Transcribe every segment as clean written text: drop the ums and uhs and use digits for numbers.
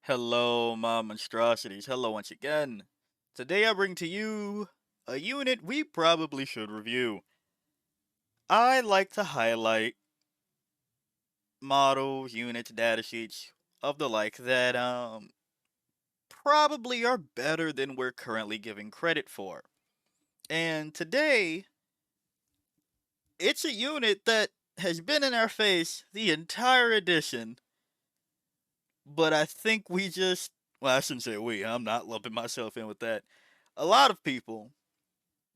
Hello, my monstrosities. Hello once again. Today I bring to you a unit we probably should review. I like to highlight models, units, datasheets of the like that probably are better than we're currently giving credit for. And today, it's a unit that has been in our face the entire edition, but I think well, I shouldn't say we, I'm not lumping myself in with that. A lot of people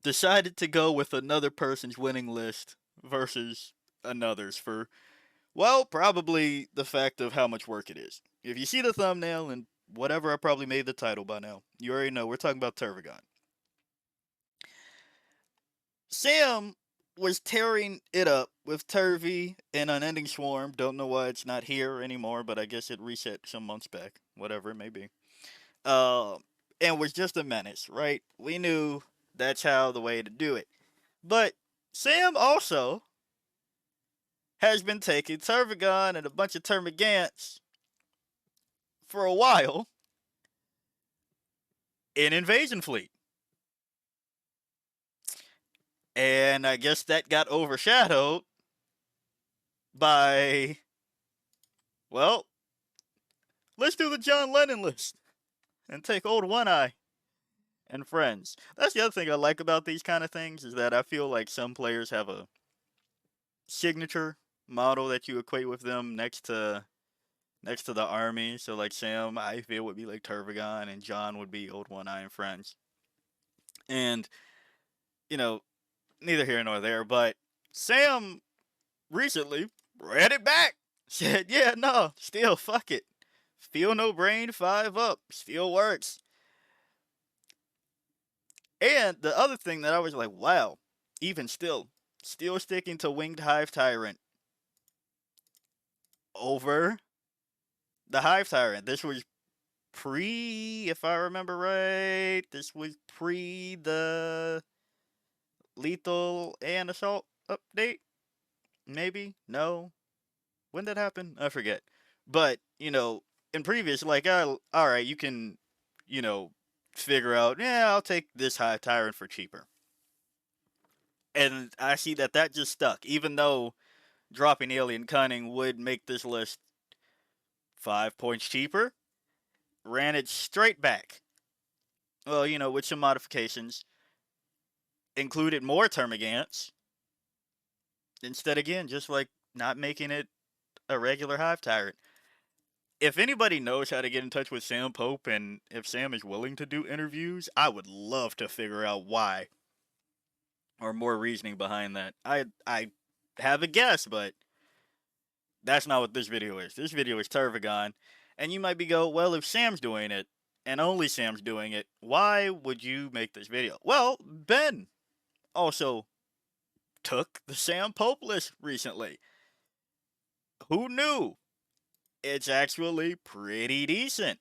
decided to go with another person's winning list versus another's for, well, probably the fact of how much work it is. If you see the thumbnail and whatever, I probably made the title by now. You already know we're talking about Tervigon. Sam was tearing it up with Turvy and Unending Swarm. Don't know why it's not here anymore, but I guess it reset some months back. Whatever it may be. Uh, and was just a menace, right? We knew that's how the way to do it. But Sam also has been taking Tervigon and a bunch of Termagants for a while in Invasion Fleet. And I guess that got overshadowed by, well, let's do the John Lennon list and take old One Eye and friends. That's the other thing I like about these kind of things is that I feel like some players have a signature model that you equate with them next to the army. So like Sam, I feel would be like Tervigon, and John would be Old One Eye and Friends. And you know, neither here nor there. But Sam recently read it back. Said, "Yeah, no, still fuck it. Feel no brain, 5 up, still works." And the other thing that I was like, wow, even still sticking to Winged Hive Tyrant over the Hive Tyrant. This was if I remember right, this was pre the Lethal and Assault update. Maybe? No? When did that happen? I forget. But, in previous, like, alright, you can, you know, figure out, yeah, I'll take this Hive Tyrant for cheaper. And I see that just stuck, even though dropping Alien Cunning would make this list 5 points cheaper. Ran it straight back. Well, with some modifications. Included more Termagants. Instead, again, just like not making it a regular Hive Tyrant. If anybody knows how to get in touch with Sam Pope and if Sam is willing to do interviews, I would love to figure out why or more reasoning behind that. I have a guess, but that's not what this video is. This video is Tervigon, and you might be well, if Sam's doing it and only Sam's doing it, why would you make this video? Well, Ben also took the Sam Pope list recently. Who knew? It's actually pretty decent.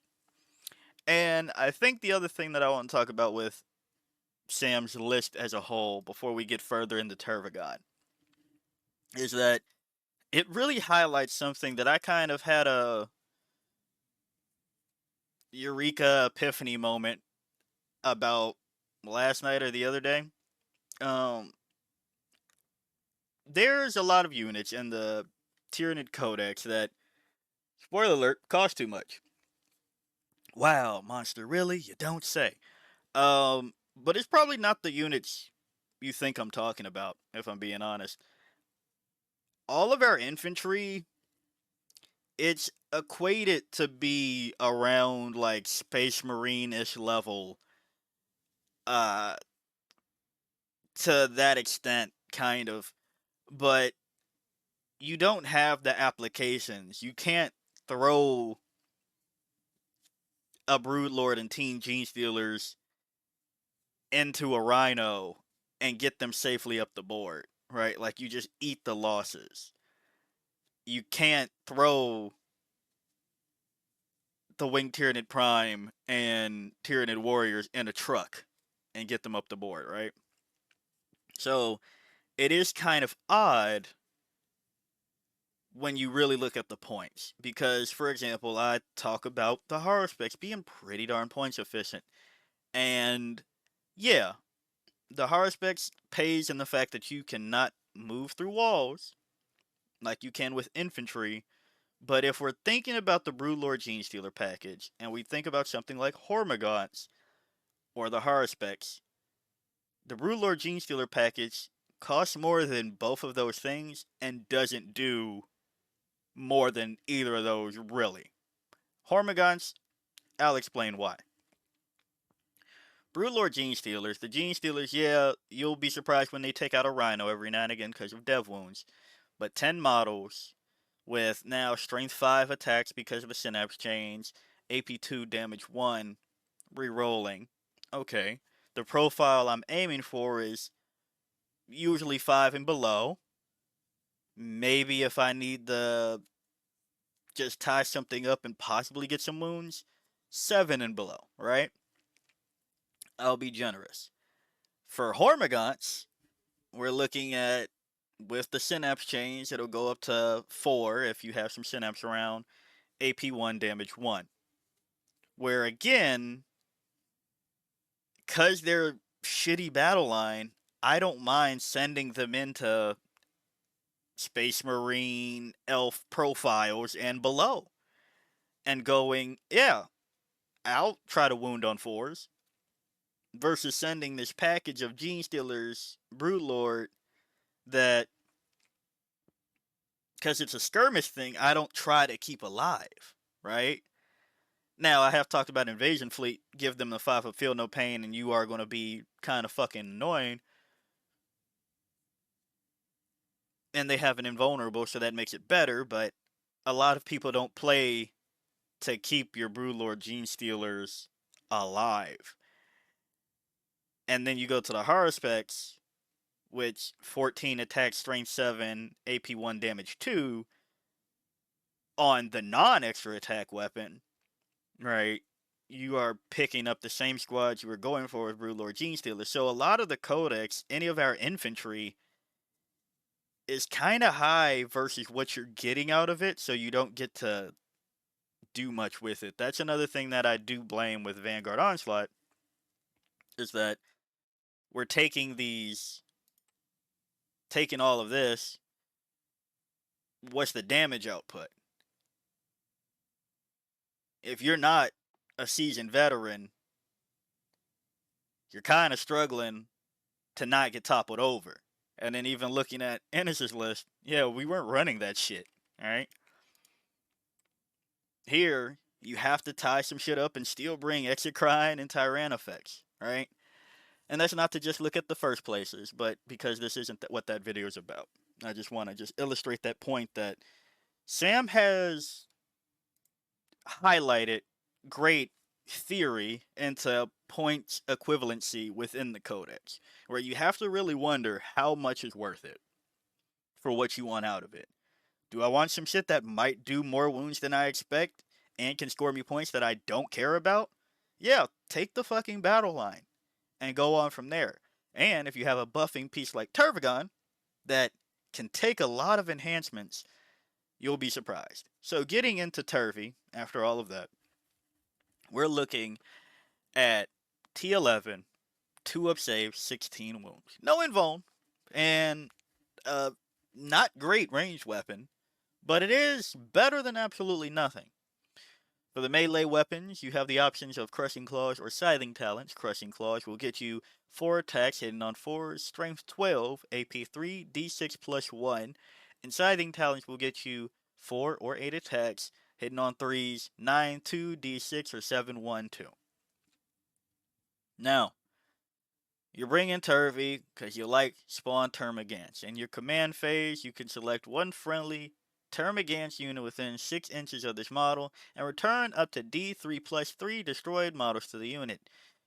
And I think the other thing that I want to talk about with Sam's list as a whole before we get further into Tervigon is that it really highlights something that I kind of had a eureka epiphany moment about last night or the other day. Um, there's a lot of units in the Tyranid Codex that, spoiler alert, cost too much. Wow, monster, really? You don't say. But it's probably not the units you think I'm talking about, if I'm being honest. All of our infantry, it's equated to be around like Space Marine-ish level, uh, to that extent, kind of. But you don't have the applications. You can't throw a Broodlord and Teen Gene Stealers into a Rhino and get them safely up the board, right? Like, you just eat the losses. You can't throw the Winged Tyranid Prime and Tyranid Warriors in a truck and get them up the board, right? So, it is kind of odd when you really look at the points. Because, for example, I talk about the horror specs being pretty darn points efficient. And yeah, the horror specs pays in the fact that you cannot move through walls like you can with infantry. But if we're thinking about the Broodlord Gene Stealer package, and we think about something like Hormagaunts or the horror specs, the Broodlord Gene Stealer package costs more than both of those things and doesn't do more than either of those, really. Hormagaunts, I'll explain why. Broodlord Gene Stealers, the Gene Stealers, yeah, you'll be surprised when they take out a Rhino every now and again because of dev wounds. But 10 models with now Strength 5 attacks because of the Synapse Change, AP2 damage 1, re-rolling. Okay. The profile I'm aiming for is usually 5 and below. Maybe if I need the just tie something up and possibly get some wounds, 7 and below, right? I'll be generous. For Hormagaunts, we're looking at, with the Synapse Change, it'll go up to 4 if you have some Synapse around, AP1 damage 1. Where again, because they're shitty battle line, I don't mind sending them into Space Marine, Elf profiles and below. And going, yeah, I'll try to wound on 4s. Versus sending this package of Gene Stealers, Broodlord, that, because it's a skirmish thing, I don't try to keep alive, right? Now, I have talked about Invasion Fleet, give them the 5 of Feel No Pain, and you are going to be kind of fucking annoying. And they have an Invulnerable, so that makes it better, but a lot of people don't play to keep your Broodlord Gene Stealers alive. And then you go to the horror specs, which 14 attack, strength 7, AP1 damage 2 on the non-extra attack weapon, right? You are picking up the same squads you were going for with Broodlord Gene Stealer. So a lot of the Codex, any of our infantry, is kind of high versus what you're getting out of it, so you don't get to do much with it. That's another thing that I do blame with Vanguard Onslaught, is that we're taking all of this. What's the damage output? If you're not a seasoned veteran, you're kind of struggling to not get toppled over. And then even looking at Ennis's list, yeah, we weren't running that shit, alright? Here, you have to tie some shit up and still bring Exocrine and Tyran effects, right? And that's not to just look at the first places, but because this isn't what that video is about. I just want to just illustrate that point that Sam has highlighted great theory into points equivalency within the Codex, where you have to really wonder how much is worth it for what you want out of it. Do I want some shit that might do more wounds than I expect and can score me points that I don't care about? Yeah, take the fucking battle line and go on from there. And if you have a buffing piece like Tervigon that can take a lot of enhancements, you'll be surprised. So getting into Turvy, after all of that, we're looking at T11, 2 up save, 16 wounds. No invuln, and not great ranged weapon, but it is better than absolutely nothing. For the melee weapons, you have the options of Crushing Claws or Scything Talons. Crushing Claws will get you 4 attacks hitting on 4s, Strength 12, AP 3, D6 plus 1. And Scything Talons will get you 4 or 8 attacks hitting on 3s, 9, 2, D6, or 7, 1, 2. Now, you're bringing Turvy because you like Spawn Termagants. In your command phase, you can select one friendly Termagants unit within 6 inches of this model and return up to D3 plus 3 destroyed models to the unit.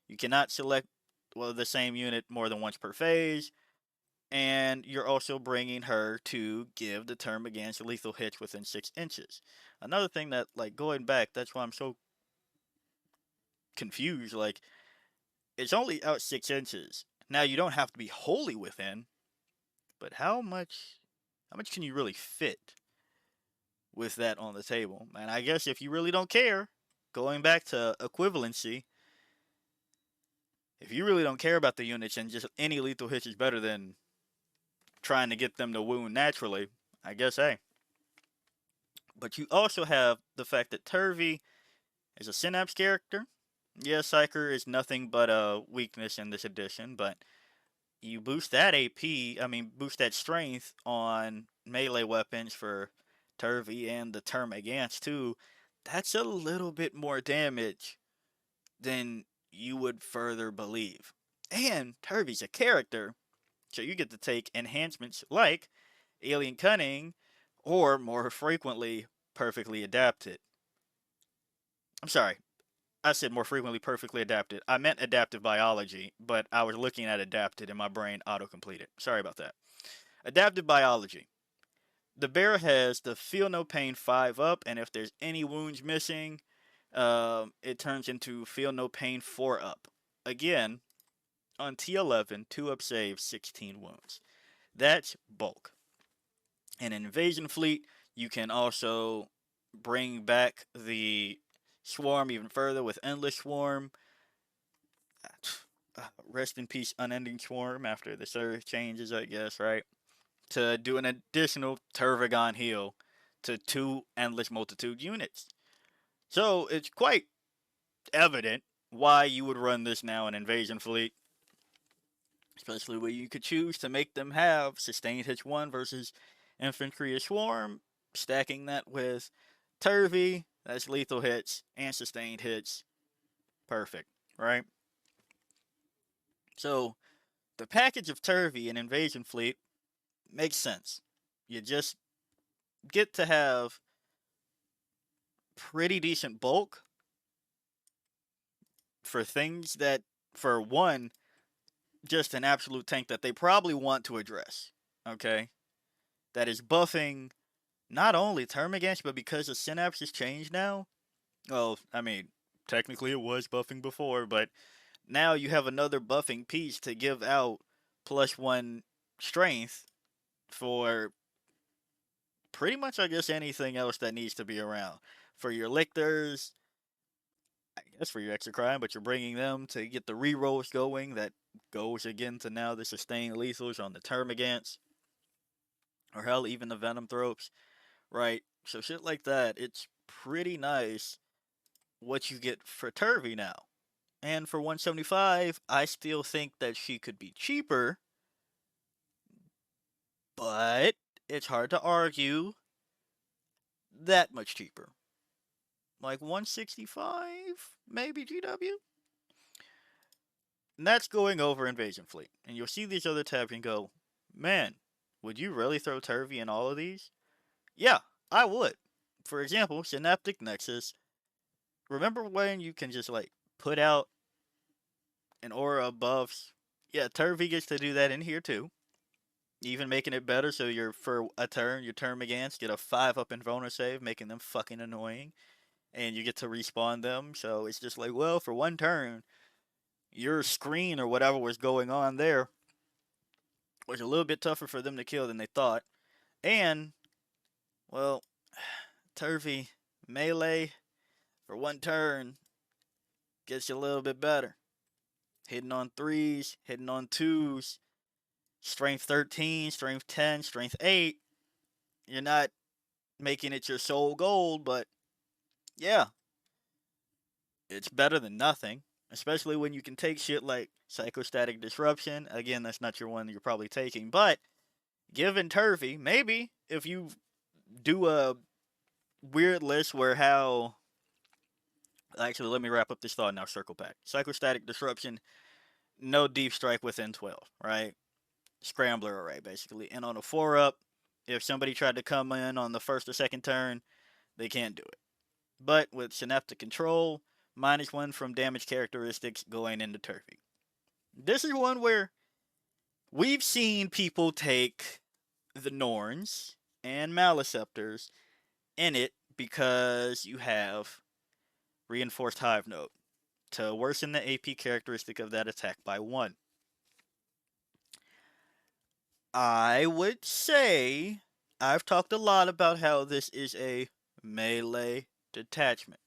You cannot select the same unit more than once per phase, and you're also bringing her to give the Termagants lethal hits within 6 inches. Another thing that, like, going back, that's why I'm so confused, like, it's only out 6 inches. Now, you don't have to be wholly within, but how much can you really fit? with that on the table. And I guess if you really don't care, going back to equivalency, if you really don't care about the units and just any lethal hits is better than trying to get them to wound naturally, I guess, hey. But you also have the fact that Turvy is a Synapse character. Yeah, Psyker is nothing but a weakness in this edition, but you boost that AP, boost that strength on melee weapons for Turvy and the Termagants too. That's a little bit more damage than you would further believe. And Turvy's a character, so you get to take enhancements like Alien Cunning, or more frequently, Perfectly Adapted. I'm sorry, I said more frequently perfectly adapted. I meant adaptive biology, but I was looking at adapted and my brain auto-completed. Sorry about that. Adaptive biology. The bear has the feel no pain 5 up, and if there's any wounds missing, it turns into feel no pain 4 up. Again, on T11, 2 up save, 16 wounds. That's bulk. In an invasion fleet, you can also bring back the swarm even further with Endless Swarm. Rest in peace, Unending Swarm, after the surge changes, I guess, right? To do an additional Tervigon heal to 2 Endless Multitude units. So it's quite evident why you would run this now in Invasion Fleet. Especially where you could choose to make them have Sustained Hits 1 versus Infantry or Swarm, stacking that with Turvy, that's lethal hits, and sustained hits. Perfect, right? So, the package of Turvy and Invasion Fleet makes sense. You just get to have pretty decent bulk for things that, for one, just an absolute tank that they probably want to address. Okay? That is buffing not only Termagants, but because the Synapse has changed now. Well, technically it was buffing before, but now you have another buffing piece to give out +1 strength for pretty much, I guess, anything else that needs to be around. For your Lictors, I guess for your Exocrine, but you're bringing them to get the rerolls going. That goes again to now the sustained lethals on the Termagants. Or hell, even the Venom Thropes, right? So shit like that, it's pretty nice what you get for Turvy now. And for 175, I still think that she could be cheaper, but it's hard to argue that much cheaper. Like 165, maybe GW? And that's going over Invasion Fleet. And you'll see these other tabs and go, man, would you really throw Turvy in all of these? Yeah, I would. For example, Synaptic Nexus. Remember when you can just like put out an aura of buffs? Yeah, Turvy gets to do that in here too. Even making it better so you're for a turn, your Termagants get a 5 up in Vulner save, making them fucking annoying. And you get to respawn them, so it's just like, well, for one turn, your screen or whatever was going on there was a little bit tougher for them to kill than they thought. And, well, Turvy, melee, for one turn, gets you a little bit better. Hitting on 3s, hitting on 2s, strength 13, strength 10, strength 8. You're not making it your sole goal, but yeah, it's better than nothing. Especially when you can take shit like Psychostatic Disruption. Again, that's not your one you're probably taking, but given Turvy, maybe if you do a weird list where how. Actually, let me wrap up this thought and now circle back. Psychostatic Disruption, no deep strike within 12, right? Scrambler array, basically. And on a 4 up, if somebody tried to come in on the first or second turn, they can't do it. But with Synaptic Control, -1 from damage characteristics going into Turvy. This is one where we've seen people take the Norns and Maliceptors in it because you have Reinforced Hive Node to worsen the AP characteristic of that attack by 1. I would say I've talked a lot about how this is a melee detachment.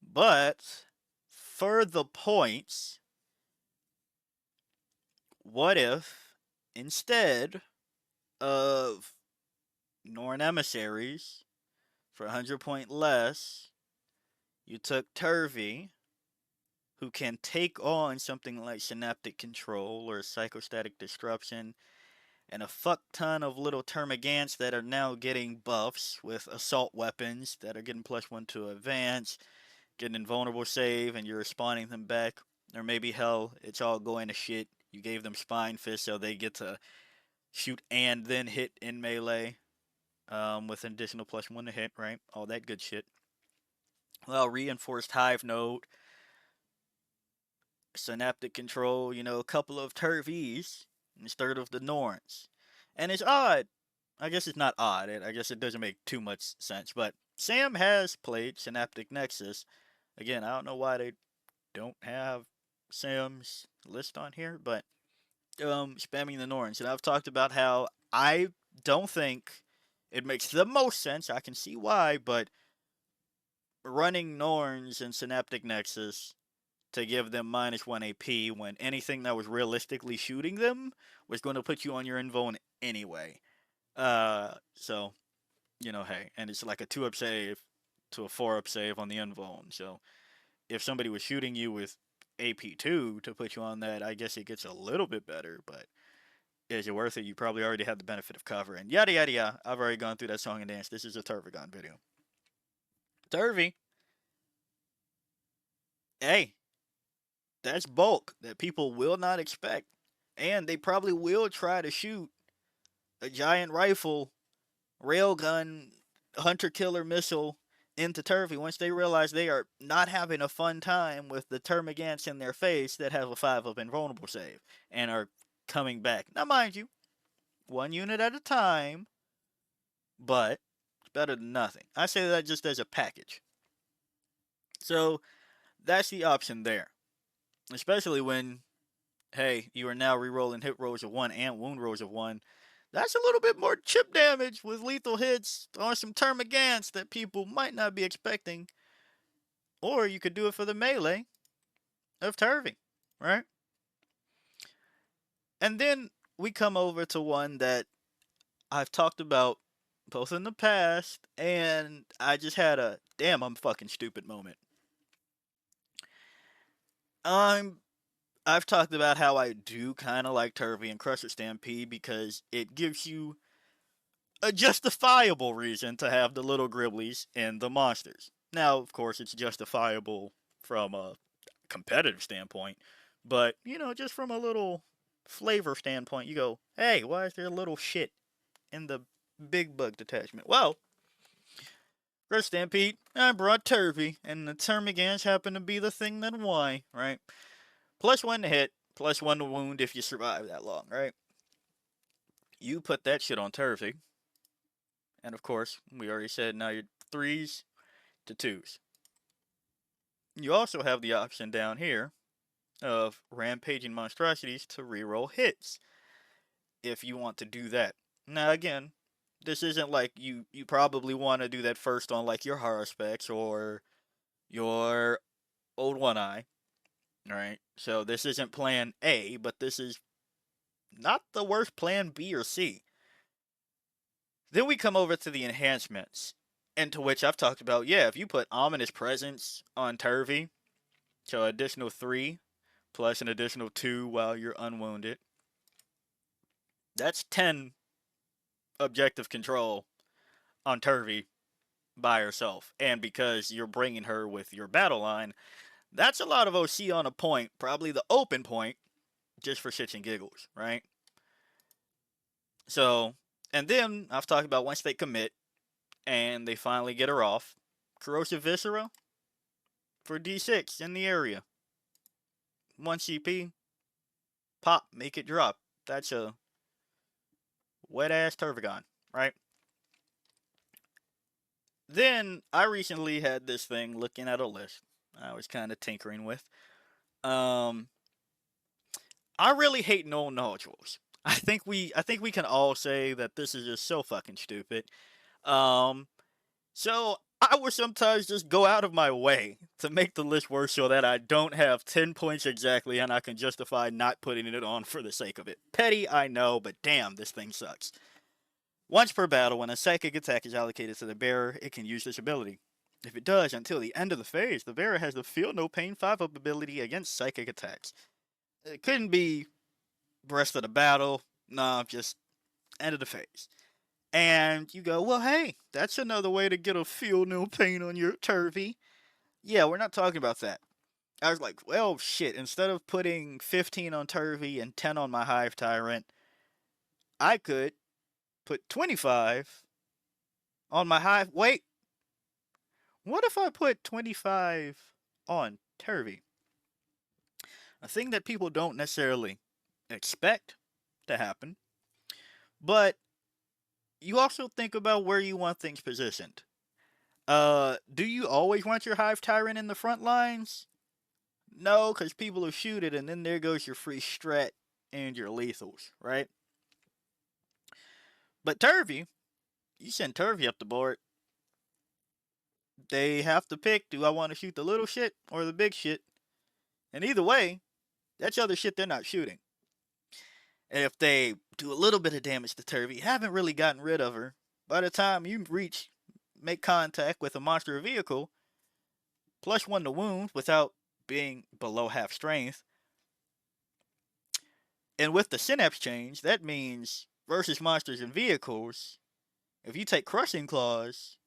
But for the points, what if instead of Norn emissaries for 100 point less, you took Turvy, who can take on something like Synaptic Control or Psychostatic Disruption, and a fuck ton of little Termagants that are now getting buffs with assault weapons that are getting +1 to advance, getting invulnerable save, and you're respawning them back. Or maybe hell, it's all going to shit. You gave them Spine Fist so they get to shoot and then hit in melee with an additional +1 to hit, right? All that good shit. Well, reinforced Hive Node, Synaptic Control, a couple of Turvies instead of the Norns. And it's odd. I guess it's not odd. I guess it doesn't make too much sense. But Sam has played Synaptic Nexus. Again, I don't know why they don't have Sam's list on here, but spamming the Norns. And I've talked about how I don't think it makes the most sense. I can see why, but running Norns in Synaptic Nexus to give them -1 AP when anything that was realistically shooting them was going to put you on your invuln anyway. So, hey, and it's like a 2-up save to a 4-up save on the invuln. So, if somebody was shooting you with AP2 to put you on that, I guess it gets a little bit better, but is it worth it? You probably already had the benefit of cover, and yada yada yada. I've already gone through that song and dance. This is a Tervigon video. Turvy. Hey, that's bulk that people will not expect. And they probably will try to shoot a giant rifle, railgun, hunter killer missile into Turvy once they realize they are not having a fun time with the Termagants in their face that have a 5-up invulnerable save and are coming back. Now, mind you, 1 unit at a time, but it's better than nothing. I say that just as a package. So that's the option there. Especially when, hey, you are now rerolling hit rolls of 1 and wound rolls of 1. That's a little bit more chip damage with lethal hits on some Termagants that people might not be expecting. Or you could do it for the melee of Turvy, right? And then we come over to one that I've talked about both in the past, and I just had a damn I'm fucking stupid moment. I've talked about how I do kind of like Turvy and Crusher Stampede because it gives you a justifiable reason to have the little Gribblies and the monsters. Now, of course, it's justifiable from a competitive standpoint, but, just from a little flavor standpoint, you go, hey, why is there a little shit in the big bug detachment? Well, Crusher Stampede, I brought Turvy, and the Termagants happen to be the thing then why, right? +1 to hit, +1 to wound if you survive that long, right? You put that shit on Turvy. And of course, we already said now you're 3s to 2s. You also have the option down here of rampaging monstrosities to reroll hits if you want to do that. Now again, this isn't like you probably want to do that first on like your horror specs or your old one eye. Right? So this isn't plan A, but this is not the worst plan B or C. Then we come over to the enhancements, into which I've talked about, yeah, if you put Ominous Presence on Turvy, so additional 3 plus an additional 2 while you're unwounded, that's 10 objective control on Turvy by herself. And because you're bringing her with your battle line, that's a lot of OC on a point, probably the open point, just for shits and giggles, right? So, and then I've talked about once they commit and they finally get her off, Corrosive Viscera for D6 in the area. 1 CP, pop, make it drop. That's a wet ass Tervigon, right? Then I recently had this thing looking at a list I was kind of tinkering with. I really hate null nodules. I think we can all say that this is just so fucking stupid. Um, so I will sometimes just go out of my way to make the list worse so that I don't have 10 points exactly and I can justify not putting it on for the sake of it. Petty, I know, but damn, this thing sucks. Once per battle, when a psychic attack is allocated to the bearer, it can use this ability. If it does until the end of the phase, the bearer has the Feel No Pain 5-up ability against psychic attacks. It couldn't be rest of the battle. Nah, just end of the phase. And you go, well, hey, that's another way to get a Feel No Pain on your Turvy. Yeah, we're not talking about that. I was like, well, shit, instead of putting 15 on Turvy and 10 on my Hive Tyrant, I could put 25 on my Hive. Wait, what if I put 25 on Turvy? A thing that people don't necessarily expect to happen, but you also think about where you want things positioned. Do you always want your Hive Tyrant in the front lines? No, because people will shoot it, and then there goes your free strat and your lethals, right? But Turvy, you send Turvy up the board. They have to pick, do I want to shoot the little shit or the big shit? And either way, that's other shit they're not shooting. And if they do a little bit of damage to Turvy, haven't really gotten rid of her, by the time you make contact with a monster vehicle, +1 to wound without being below half strength. And with the synapse change, that means versus monsters and vehicles, if you take Crushing Claws,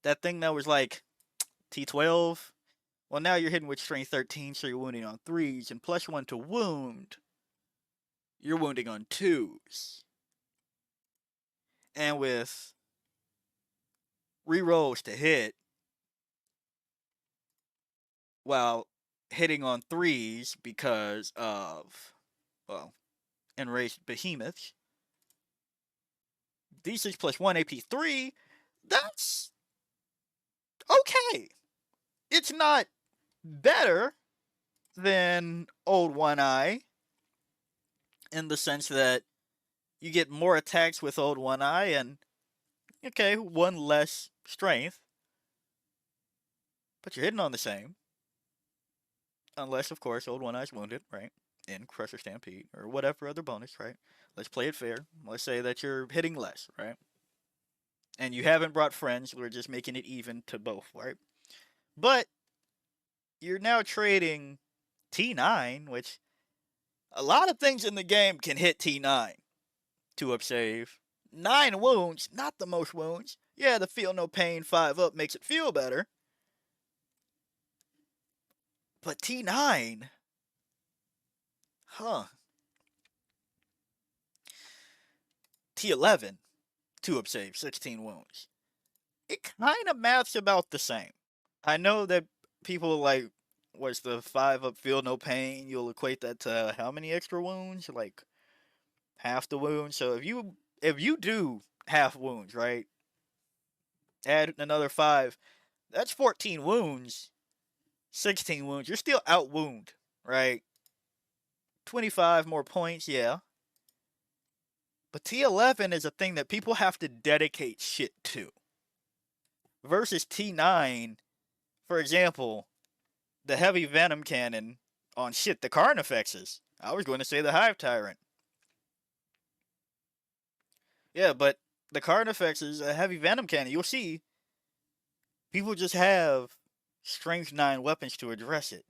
that thing that was like T12, well, now you're hitting with strength 13, so you're wounding on 3s, and +1 to wound, you're wounding on 2s. And with rerolls to hit, while hitting on 3s because of, well, enraged behemoths, D6 +1 AP3, that's okay. It's not better than Old One Eye in the sense that you get more attacks with Old One Eye and, okay, 1 less strength, but you're hitting on the same. Unless, of course, Old One Eye's wounded, right? In Crusher Stampede or whatever other bonus, right? Let's play it fair. Let's say that you're hitting less, right? And you haven't brought friends, we're just making it even to both, right? But you're now trading T9, which a lot of things in the game can hit T9. 2-up save. 9 wounds, not the most wounds. Yeah, the Feel No Pain 5-up makes it feel better. But T9? Huh. T11, 2-up save, 16 wounds. It kind of maths about the same. I know that people like, what's the 5-up Feel No Pain? You'll equate that to how many extra wounds? Like half the wounds. So if you do half wounds, right? Add another 5, that's 14 wounds. 16 wounds. You're still out wound, right? 25 more points, yeah. But T11 is a thing that people have to dedicate shit to. Versus T9, for example, the heavy venom cannon on shit, the Carnifexes. I was going to say the Hive Tyrant. Yeah, but the Carnifexes, a heavy venom cannon, you'll see people just have strength 9 weapons to address it.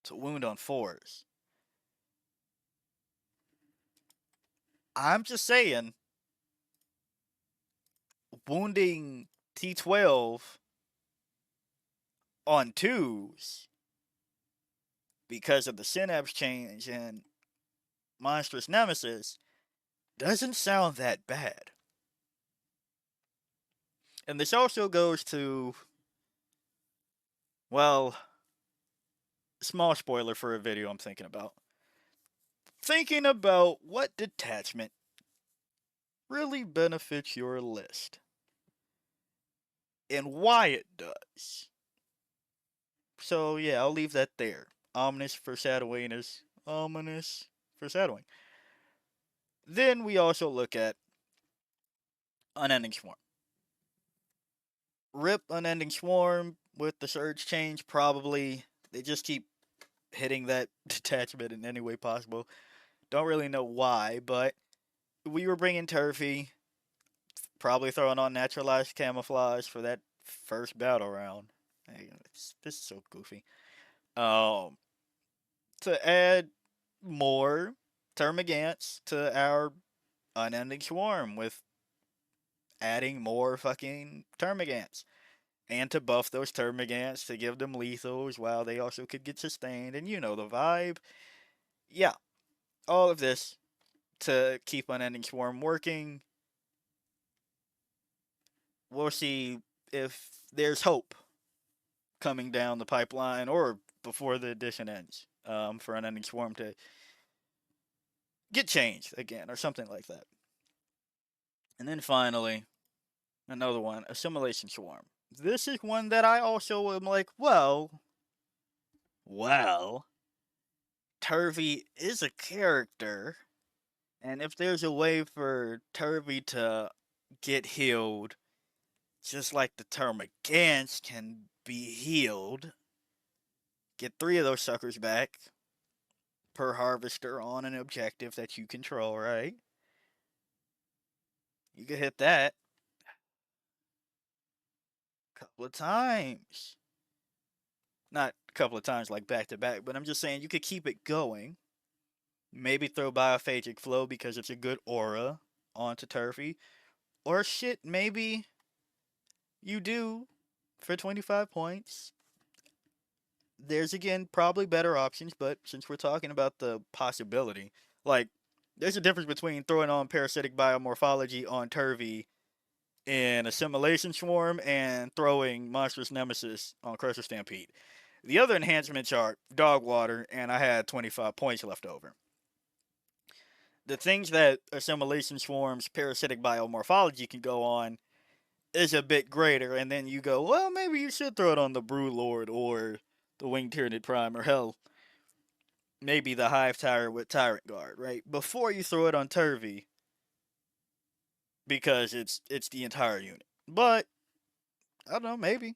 To wound on 4s. I'm just saying, wounding T12 on 2s because of the synapse change and Monstrous Nemesis doesn't sound that bad. And this also goes to, well, small spoiler for a video I'm thinking about. Thinking about what detachment really benefits your list. And why it does. So yeah, I'll leave that there. Ominous foreshadowing is ominous foreshadowing. Then we also look at Unending Swarm. Rip Unending Swarm with the surge change, probably. They just keep hitting that detachment in any way possible. Don't really know why, but we were bringing Turfy, probably throwing on naturalized camouflage for that first battle round. Hey, this is so goofy. Um, to add more Termagants to our Unending Swarm with adding more fucking Termagants. And to buff those Termagants to give them lethals while they also could get sustained. And you know the vibe. Yeah, all of this to keep Unending Swarm working. We'll see if there's hope coming down the pipeline or before the edition ends for Unending Swarm to get changed again or something like that. And then finally, another one, Assimilation Swarm. This is one that I also am like, well, Turvy is a character, and if there's a way for Turvy to get healed, just like the Termagants can be healed, get 3 of those suckers back per harvester on an objective that you control, right? You could hit that a couple of times. Not a couple of times like back to back, but I'm just saying you could keep it going. Maybe throw Biophagic Flow because it's a good aura onto Turfy. Or shit, maybe you do for 25 points. There's again probably better options, but since we're talking about the possibility, like there's a difference between throwing on Parasitic Biomorphology on Turvy in Assimilation Swarm and throwing Monstrous Nemesis on Crusher Stampede. The other enhancements are Dog Water, and I had 25 points left over. The things that Assimilation Swarm's Parasitic Biomorphology can go on is a bit greater, and then you go, well, maybe you should throw it on the Brew Lord or the Winged Tyranid Prime, or hell, maybe the Hive Tower with Tyrant Guard, right? Before you throw it on Turvy, because it's the entire unit. But I don't know, maybe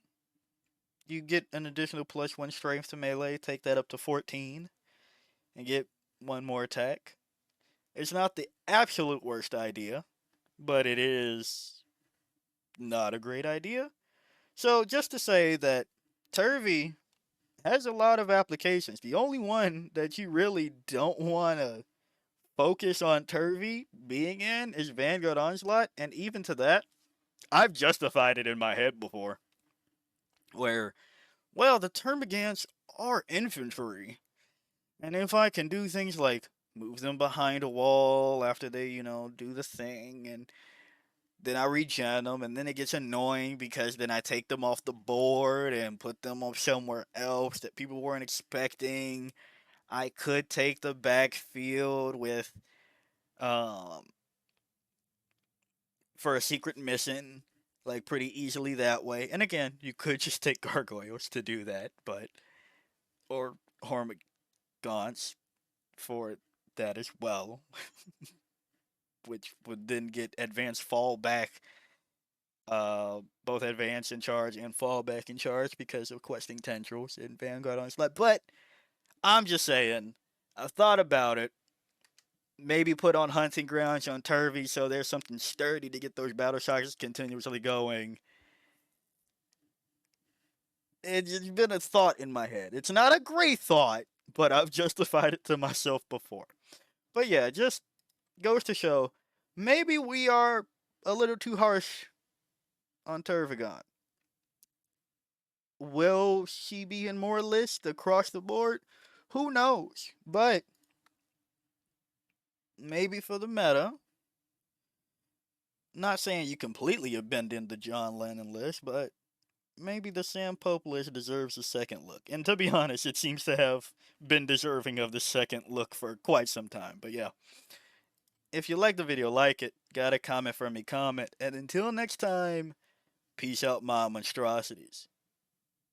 you get an additional +1 strength to melee, take that up to 14, and get one more attack. It's not the absolute worst idea, but it is not a great idea. So just to say that Turvy has a lot of applications. The only one that you really don't want to focus on Turvy being in is Vanguard Onslaught, and even to that, I've justified it in my head before. Where, well, the Termagants are infantry, and if I can do things like move them behind a wall after they, do the thing, and then I regen them, and then it gets annoying because then I take them off the board and put them up somewhere else that people weren't expecting. I could take the backfield with, um, for a secret mission, like pretty easily that way. And again, you could just take gargoyles to do that, but or Hormagaunts for that as well, which would then get advanced fallback, both advance in charge and fallback in charge because of questing tendrils in Vanguard Onslaught. But I'm just saying, I've thought about it. Maybe put on hunting grounds on Turvy so there's something sturdy to get those battle shocks continuously going. It's been a thought in my head. It's not a great thought, but I've justified it to myself before. But yeah, just goes to show maybe we are a little too harsh on Tervigon. Will she be in more lists across the board? Who knows? But maybe for the meta. Not saying you completely abandon the John Lennon list, but maybe the Sam Pope list deserves a second look. And to be honest, it seems to have been deserving of the second look for quite some time. But yeah, if you like the video, like it. Got a comment from me, comment. And until next time, peace out, my monstrosities.